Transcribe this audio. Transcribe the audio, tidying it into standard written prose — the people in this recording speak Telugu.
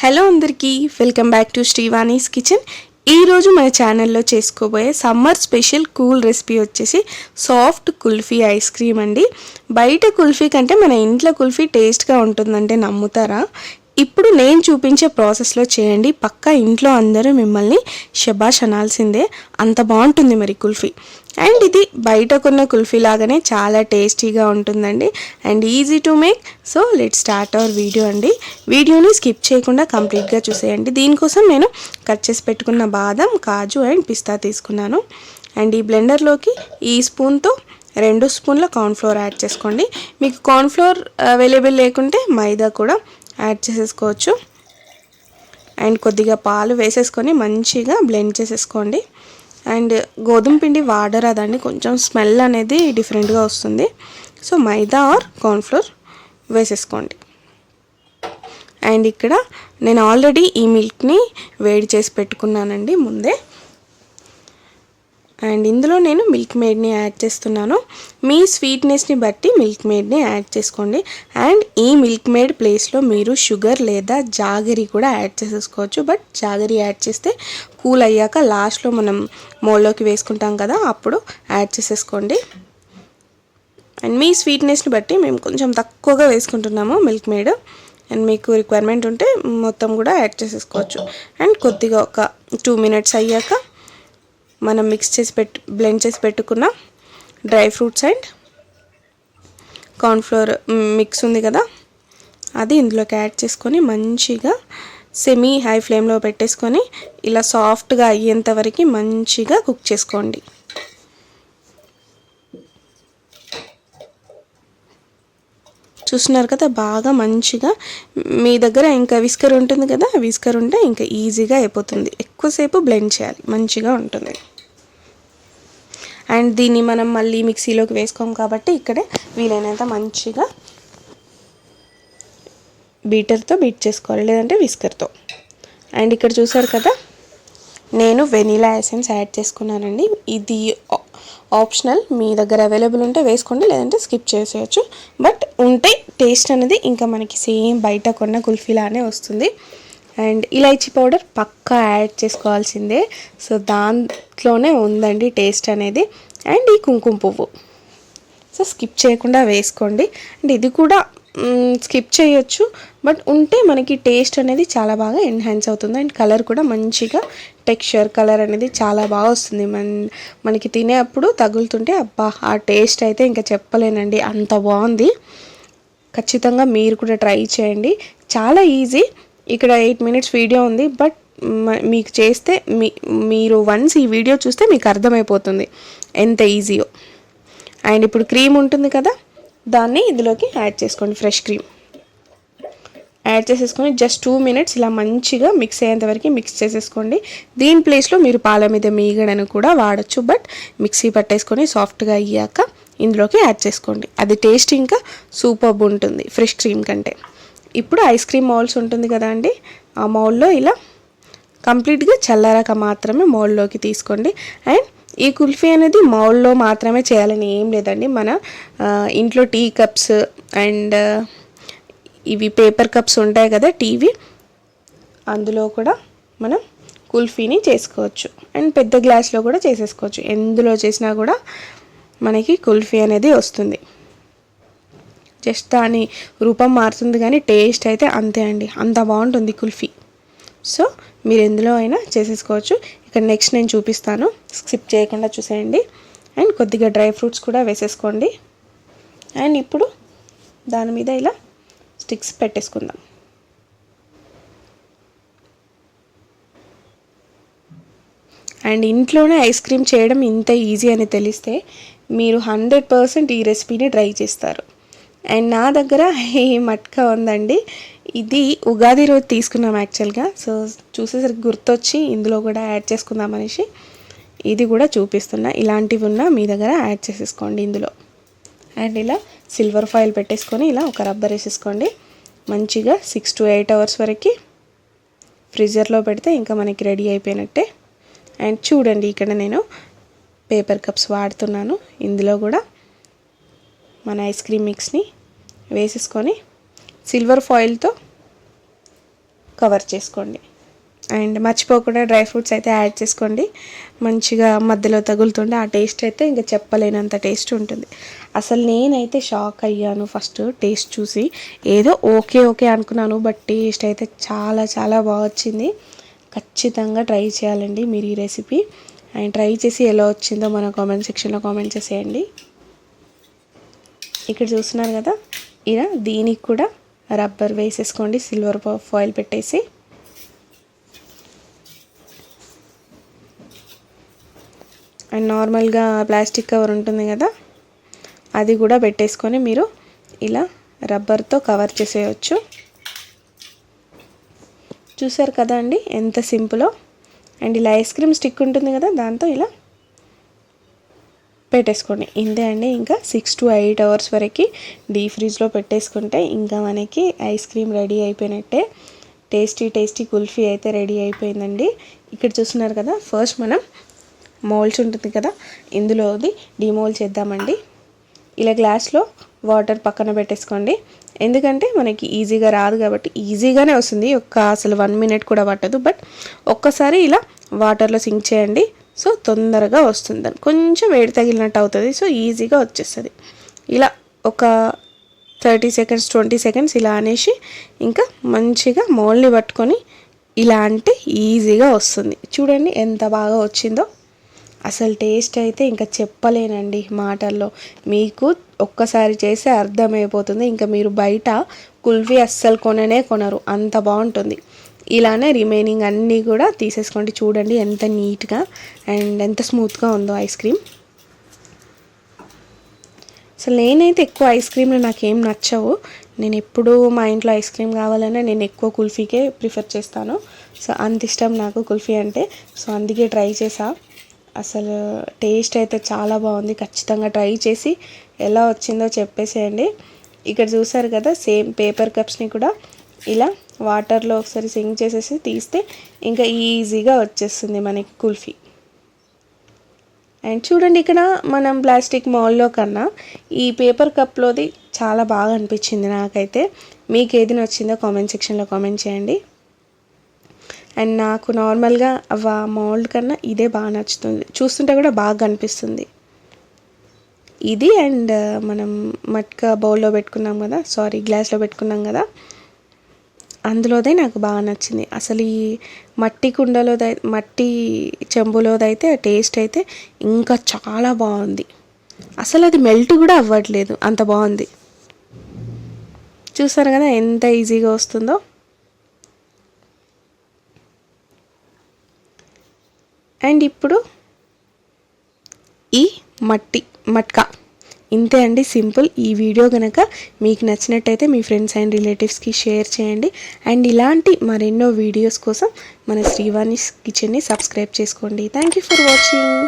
హలో అందరికీ వెల్కమ్ బ్యాక్ టు శ్రీవాణీస్ కిచెన్. ఈరోజు మన ఛానల్లో చేసుకోబోయే సమ్మర్ స్పెషల్ కూల్ రెసిపీ వచ్చేసి సాఫ్ట్ కుల్ఫీ ఐస్ క్రీమ్ అండి. బయట కుల్ఫీ కంటే మన ఇంట్లో కుల్ఫీ టేస్ట్గా ఉంటుందంటే నమ్ముతారా? ఇప్పుడు నేను చూపించే ప్రాసెస్లో చేయండి, పక్కా ఇంట్లో అందరూ మిమ్మల్ని శబాష్ అనాల్సిందే, అంత బాగుంటుంది మరి కుల్ఫీ. అండ్ ఇది బయట కొన్న కుల్ఫీ లాగానే చాలా టేస్టీగా ఉంటుందండి and easy to make. So let start our video అండి. వీడియోని స్కిప్ చేయకుండా కంప్లీట్గా చూసేయండి. దీనికోసం నేను కట్ చేసి పెట్టుకున్న బాదం, కాజు అండ్ పిస్తా తీసుకున్నాను. అండ్ ఈ బ్లెండర్లోకి ఈ స్పూన్తో 2 స్పూన్ల కార్న్ఫ్లోర్ యాడ్ చేసుకోండి. మీకు కార్న్ఫ్లోర్ అవైలబుల్ లేకుంటే మైదా కూడా యాడ్ చేసేసుకోవచ్చు. అండ్ కొద్దిగా పాలు వేసేసుకొని మంచిగా బ్లెండ్ చేసేసుకోండి. అండ్ గోధుమ పిండి వాడరాదండి, కొంచెం స్మెల్ అనేది డిఫరెంట్గా వస్తుంది. సో మైదా ఆర్ కార్న్ఫ్లోర్ వేసేసుకోండి. అండ్ ఇక్కడ నేను ఆల్రెడీ ఈ మిల్క్ని వేడి చేసి పెట్టుకున్నానండి ముందే. అండ్ ఇందులో నేను మిల్క్ మేడ్ని యాడ్ చేస్తున్నాను. మీ స్వీట్నెస్ని బట్టి మిల్క్ మేడ్ని యాడ్ చేసుకోండి. అండ్ ఈ మిల్క్ మేడ్ ప్లేస్లో మీరు షుగర్ లేదా జాగరి కూడా యాడ్ చేసేసుకోవచ్చు. బట్ జాగరి యాడ్ చేస్తే కూల్ అయ్యాక లాస్ట్లో మనం మోల్లోకి వేసుకుంటాం కదా, అప్పుడు యాడ్ చేసేసుకోండి. అండ్ మీ స్వీట్నెస్ని బట్టి మేము కొంచెం తక్కువగా వేసుకుంటున్నాము మిల్క్ మేడ్. అండ్ మీకు రిక్వైర్మెంట్ ఉంటే మొత్తం కూడా యాడ్ చేసేసుకోవచ్చు. అండ్ కొద్దిగా ఒక 2 మినిట్స్ అయ్యాక మనం బ్లెండ్ చేసి పెట్టుకున్న dry fruits and cornflour mix ఉంది కదా, అది ఇందులోకి యాడ్ చేసుకొని మంచిగా సెమీ హై ఫ్లేమ్లో పెట్టేసుకొని ఇలా సాఫ్ట్గా అయ్యేంత వరకు మంచిగా కుక్ చేసుకోండి. చూస్తున్నారు కదా, బాగా మంచిగా. మీ దగ్గర ఇంకా విస్కర్ ఉంటుంది కదా, విస్కర్ ఉంటే ఇంకా ఈజీగా అయిపోతుంది. ఎక్కువసేపు బ్లెండ్ చేయాలి, మంచిగా ఉంటుంది. అండ్ దీన్ని మనం మళ్ళీ మిక్సీలోకి వేసుకోం కాబట్టి ఇక్కడే వీలైనంత మంచిగా బీటర్తో బీట్ చేసుకోవాలి, లేదంటే విస్కర్తో. అండ్ ఇక్కడ చూసారు కదా, నేను వెనీలా ఎసెన్స్ యాడ్ చేసుకున్నానండి. ఇది ఆప్షనల్, మీ దగ్గర అవైలబుల్ ఉంటే వేసుకోండి, లేదంటే స్కిప్ చేసేయచ్చు. బట్ ఉంటే టేస్ట్ అనేది ఇంకా మనకి సేమ్ బయట కొన్న కుల్ఫీలానే వస్తుంది. అండ్ ఇలైచీ పౌడర్ పక్కా యాడ్ చేసుకోవాల్సిందే. సో దాంట్లోనే ఉందండి టేస్ట్ అనేది. అండ్ ఈ కుంకుమ పువ్వు సో స్కిప్ చేయకుండా వేసుకోండి. అండ్ ఇది కూడా స్కిప్ చేయొచ్చు, బట్ ఉంటే మనకి టేస్ట్ అనేది చాలా బాగా ఎన్హాన్స్ అవుతుంది. అండ్ కలర్ కూడా మంచిగా టెక్స్చర్ కలర్ అనేది చాలా బాగా వస్తుంది. మనకి తినేటప్పుడు తగులుతుంటే అబ్బా, ఆ టేస్ట్ అయితే ఇంకా చెప్పలేనండి, అంత బాగుంది. ఖచ్చితంగా మీరు కూడా ట్రై చేయండి, చాలా ఈజీ. ఇక్కడ 8 మినిట్స్ వీడియో ఉంది, బట్ మీకు చేస్తే మీరు వన్స్ ఈ వీడియో చూస్తే మీకు అర్థమైపోతుంది ఎంత ఈజీయో. అండ్ ఇప్పుడు క్రీమ్ ఉంటుంది కదా, దాన్ని ఇందులోకి యాడ్ చేసుకోండి. ఫ్రెష్ క్రీమ్ యాడ్ చేసేసుకొని జస్ట్ 2 మినిట్స్ ఇలా మంచిగా మిక్స్ అయ్యేంత వరకు మిక్స్ చేసేసుకోండి. దీని ప్లేస్లో మీరు పాల మీద మీగడను కూడా వాడచ్చు, బట్ మిక్సీ పట్టేసుకొని సాఫ్ట్గా అయ్యాక ఇందులోకి యాడ్ చేసుకోండి. అది టేస్ట్ ఇంకా సూపర్బ్ ఉంటుంది ఫ్రెష్ క్రీమ్ కంటే. ఇప్పుడు ఐస్ క్రీమ్ మౌల్స్ ఉంటుంది కదా అండి, ఆ మౌల్లో ఇలా కంప్లీట్గా చల్లారాక మాత్రమే మౌల్లోకి తీసుకోండి. అండ్ ఈ కుల్ఫీ అనేది మౌల్లో మాత్రమే చేయాలని ఏం లేదండి. మన ఇంట్లో టీ కప్స్ అండ్ ఇవి పేపర్ కప్స్ ఉంటాయి కదా టీవీ, అందులో కూడా మనం కుల్ఫీని చేసుకోవచ్చు. అండ్ పెద్ద గ్లాస్లో కూడా చేసేసుకోవచ్చు, ఎందులో చేసినా కూడా మనకి కుల్ఫీ అనేది వస్తుంది. జస్ట్ దాని రూపం మారుతుంది కానీ టేస్ట్ అయితే అంతే అండి, అంత బాగుంటుంది కుల్ఫీ. సో మీరు ఎందులో అయినా చేసేసుకోవచ్చు. ఇక్కడ నెక్స్ట్ నేను చూపిస్తాను, స్కిప్ చేయకుండా చూసేయండి. అండ్ కొద్దిగా డ్రై ఫ్రూట్స్ కూడా వేసేసుకోండి. అండ్ ఇప్పుడు దాని మీద ఇలా స్టిక్స్ పెట్టేసుకుందాం. అండ్ ఇంట్లోనే ఐస్ క్రీమ్ చేయడం ఇంత ఈజీ అని తెలిస్తే మీరు 100% ఈ రెసిపీని ట్రై చేస్తారు. అండ్ నా దగ్గర ఈ మట్కా ఉందండి, ఇది ఉగాది రోజు తీసుకున్నాం యాక్చువల్గా. సో చూసేసరికి గుర్తొచ్చి ఇందులో కూడా యాడ్ చేసుకుందాం అనేసి ఇది కూడా చూపిస్తున్నా. ఇలాంటివి ఉన్నా మీ దగ్గర యాడ్ చేసేసుకోండి ఇందులో. అండ్ ఇలా సిల్వర్ ఫాయిల్ పెట్టేసుకొని ఇలా ఒక రబ్బర్ వేసేసుకోండి. మంచిగా 6 to 8 అవర్స్ వరకు ఫ్రీజర్లో పెడితే ఇంకా మనకి రెడీ అయిపోయినట్టే. అండ్ చూడండి, ఇక్కడ నేను పేపర్ కప్స్ వాడుతున్నాను. ఇందులో కూడా మన ఐస్ క్రీమ్ మిక్స్ని వేసేసుకొని సిల్వర్ ఫాయిల్తో కవర్ చేసుకోండి. అండ్ మర్చిపోకుండా డ్రై ఫ్రూట్స్ అయితే యాడ్ చేసుకోండి. మంచిగా మధ్యలో తగులుతుంటే ఆ టేస్ట్ అయితే ఇంకా చెప్పలేనంత టేస్ట్ ఉంటుంది. అసలు నేనైతే షాక్ అయ్యాను ఫస్ట్ టేస్ట్ చూసి. ఏదో ఓకే ఓకే అనుకున్నాను, బట్ టేస్ట్ అయితే చాలా చాలా బాగా వచ్చింది. ఖచ్చితంగా ట్రై చేయాలండి మీరు ఈ రెసిపీ. అండ్ ట్రై చేసి ఎలా వచ్చిందో మన కామెంట్ సెక్షన్లో కామెంట్ చేసేయండి. ఇక్కడ చూస్తున్నారు కదా, ఇలా దీనికి కూడా రబ్బర్ వేసేసుకోండి, సిల్వర్ ఫాయిల్ పెట్టేసి. అండ్ నార్మల్గా ప్లాస్టిక్ కవర్ ఉంటుంది కదా, అది కూడా పెట్టేసుకొని మీరు ఇలా రబ్బర్తో కవర్ చేసేయచ్చు. చూసారు కదా అండి ఎంత సింపులో. అండ్ ఇలా ఐస్ క్రీమ్ స్టిక్ ఉంటుంది కదా, దాంతో ఇలా పెట్టేసుకోండి. ఇంతే అండి. ఇంకా 6 to 8 hours వరకు డీప్ ఫ్రీజ్లో పెట్టేసుకుంటే ఇంకా మనకి ఐస్ క్రీమ్ రెడీ అయిపోయినట్టే. టేస్టీ కుల్ఫీ అయితే రెడీ అయిపోయిందండి. ఇక్కడ చూస్తున్నారు కదా, ఫస్ట్ మనం మోల్డ్స్ ఉంటుంది కదా, ఇందులోది డిమోల్ చేద్దామండి. ఇలా గ్లాస్లో వాటర్ పక్కన పెట్టేసుకోండి. ఎందుకంటే మనకి ఈజీగా రాదు కాబట్టి, ఈజీగానే వస్తుంది, అసలు 1 minute కూడా పట్టదు. బట్ ఒక్కసారి ఇలా వాటర్లో సింక్ చేయండి, సో తొందరగా వస్తుంది. కొంచెం వేడి తగిలినట్టు అవుతుంది, సో ఈజీగా వచ్చేస్తుంది. ఇలా ఒక 30 seconds 20 seconds ఇలా అనేసి ఇంకా మంచిగా మోల్డ్ని పట్టుకొని ఇలా అంటే ఈజీగా వస్తుంది. చూడండి ఎంత బాగా వచ్చిందో. అసలు టేస్ట్ అయితే ఇంకా చెప్పలేనండి మాటల్లో. మీకు ఒక్కసారి చేస్తే అర్థమైపోతుంది. ఇంకా మీరు బయట కుల్ఫీ అస్సలు కొనరు, అంత బాగుంటుంది. ఇలానే రిమైనింగ్ అన్నీ కూడా తీసేసుకోండి. చూడండి ఎంత నీట్గా అండ్ ఎంత స్మూత్గా ఉందో ఐస్ క్రీమ్. అసలు నేనైతే ఎక్కువ ఐస్ క్రీమ్లు నాకేం నచ్చవు. నేను ఎప్పుడు మా ఇంట్లో ఐస్ క్రీమ్ కావాలన్నా నేను ఎక్కువ కుల్ఫీకే ప్రిఫర్ చేస్తాను. సో అంత ఇష్టం నాకు కుల్ఫీ అంటే. సో అందుకే ట్రై చేసా. అసలు టేస్ట్ అయితే చాలా బాగుంది. ఖచ్చితంగా ట్రై చేసి ఎలా వచ్చిందో చెప్పేసేయండి. ఇక్కడ చూసారు కదా, సేమ్ పేపర్ కప్స్ని కూడా ఇలా వాటర్లో ఒకసారి సింక్ చేసేసి తీస్తే ఇంకా ఈజీగా వచ్చేస్తుంది మనకి కుల్ఫీ. అండ్ చూడండి, ఇక్కడ మనం ప్లాస్టిక్ మౌల్లో కన్నా ఈ పేపర్ కప్లోది చాలా బాగా అనిపించింది నాకైతే. మీకు ఏది నచ్చిందో కామెంట్ సెక్షన్లో కామెంట్ చేయండి. అండ్ నాకు నార్మల్గా మౌల్డ్ కన్నా ఇదే బాగా నచ్చుతుంది, చూస్తుంటే కూడా బాగా కనిపిస్తుంది ఇది. అండ్ మనం మట్కా బౌల్లో పెట్టుకున్నాం కదా, గ్లాస్లో పెట్టుకున్నాం కదా, అందులోదే నాకు బాగా నచ్చింది. అసలు ఈ మట్టి చెంబులోదైతే టేస్ట్ అయితే ఇంకా చాలా బాగుంది. అసలు అది మెల్ట్ కూడా అవ్వట్లేదు, అంత బాగుంది. చూసారు కదా ఎంత ఈజీగా వస్తుందో. అండ్ ఇప్పుడు ఈ మట్కా ఇంతే అండి, సింపుల్. ఈ వీడియో కనుక మీకు నచ్చినట్టయితే మీ ఫ్రెండ్స్ అండ్ రిలేటివ్స్కి షేర్ చేయండి. అండ్ ఇలాంటి మరెన్నో వీడియోస్ కోసం మన శ్రీవాణి కిచెన్ని సబ్స్క్రైబ్ చేసుకోండి. Thank you for watching.